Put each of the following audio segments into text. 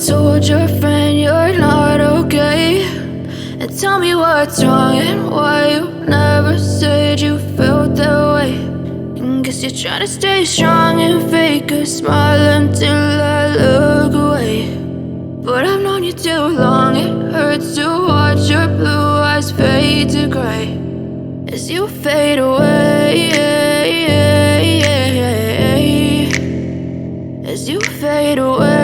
told your friend you're not okay, and tell me what's wrong and why you never said you felt that way. And guess you're trying to stay strong and fake a smile until I look away. But I've known you too long, it hurts to watch your blue eyes fade to gray as you fade away, as you fade away.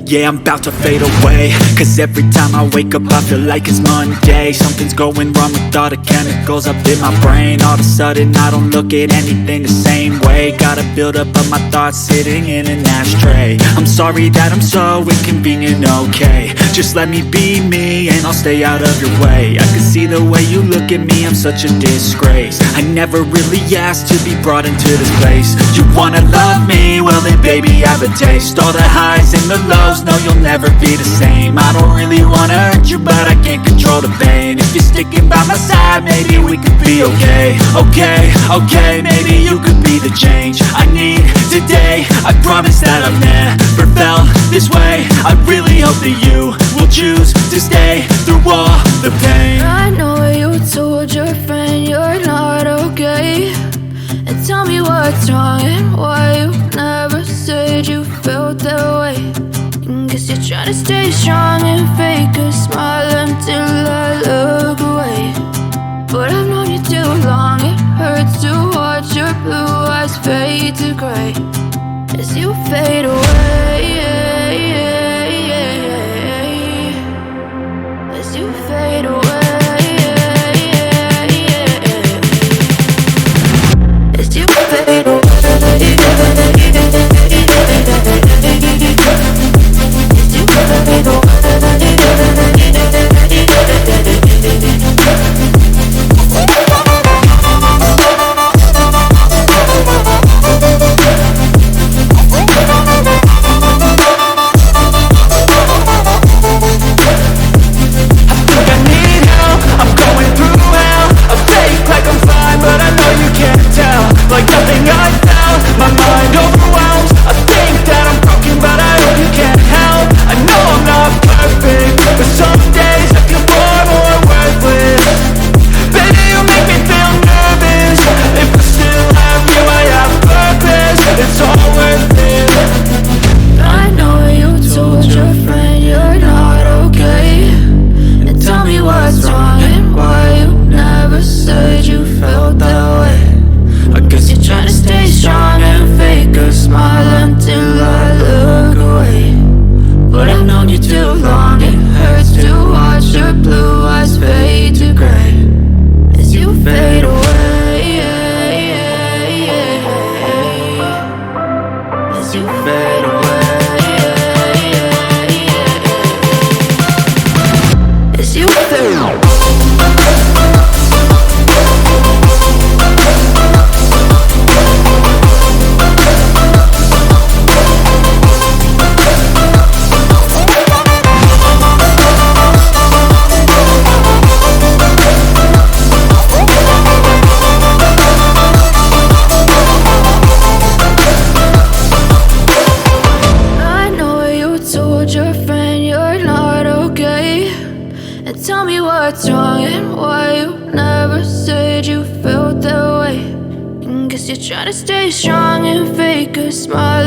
Yeah, I'm about to fade away, cause every time I wake up I feel like it's Monday. Something's going wrong with all the chemicals up in my brain. All of a sudden I don't look at anything the same way. Got a buildup of my thoughts sitting in an ashtray. I'm sorry that I'm so inconvenient, okay. Just let me be me and I'll stay out of your way. I can see the way you look at me, I'm such a disgrace. I never really asked to be brought into this place. You wanna love me? Well then baby I have a taste. All the highs and the lows, no you'll never be the same. I don't really wanna hurt you but I can't control the pain. If you're sticking by my side maybe we could be okay. Okay, maybe you could be the change I need today. I promise that I've never felt this way. I really hope that you will choose to stay through all the pain. I know you told your friend you're not okay, and tell me what's wrong and why you never said you felt that way. And guess you're trying to stay strong and fake a smile until I look away. But I've known you too long, it hurts to watch your blue eyes fade to gray as you fade away, as you fade away, as you fade away. Like nothing I felt, my mind overwhelms. I think that I'm broken but I hope you can't help. I know I'm not perfect, but some days I feel far more worthless. Baby, you make me feel nervous. If I still have you, I have purpose. It's all worth it. I know you told your friend you're not okay, and tell me what's wrong and why you never said you felt that way. I guess you're trying to stay strong and fake a smile until I look away. But I've known you too long, it hurts to watch your blue eyes fade to gray as you fade away, as you fade away, as you fade away. Tell me what's wrong and why you never said you felt that way. And guess you're trying to stay strong and fake a smile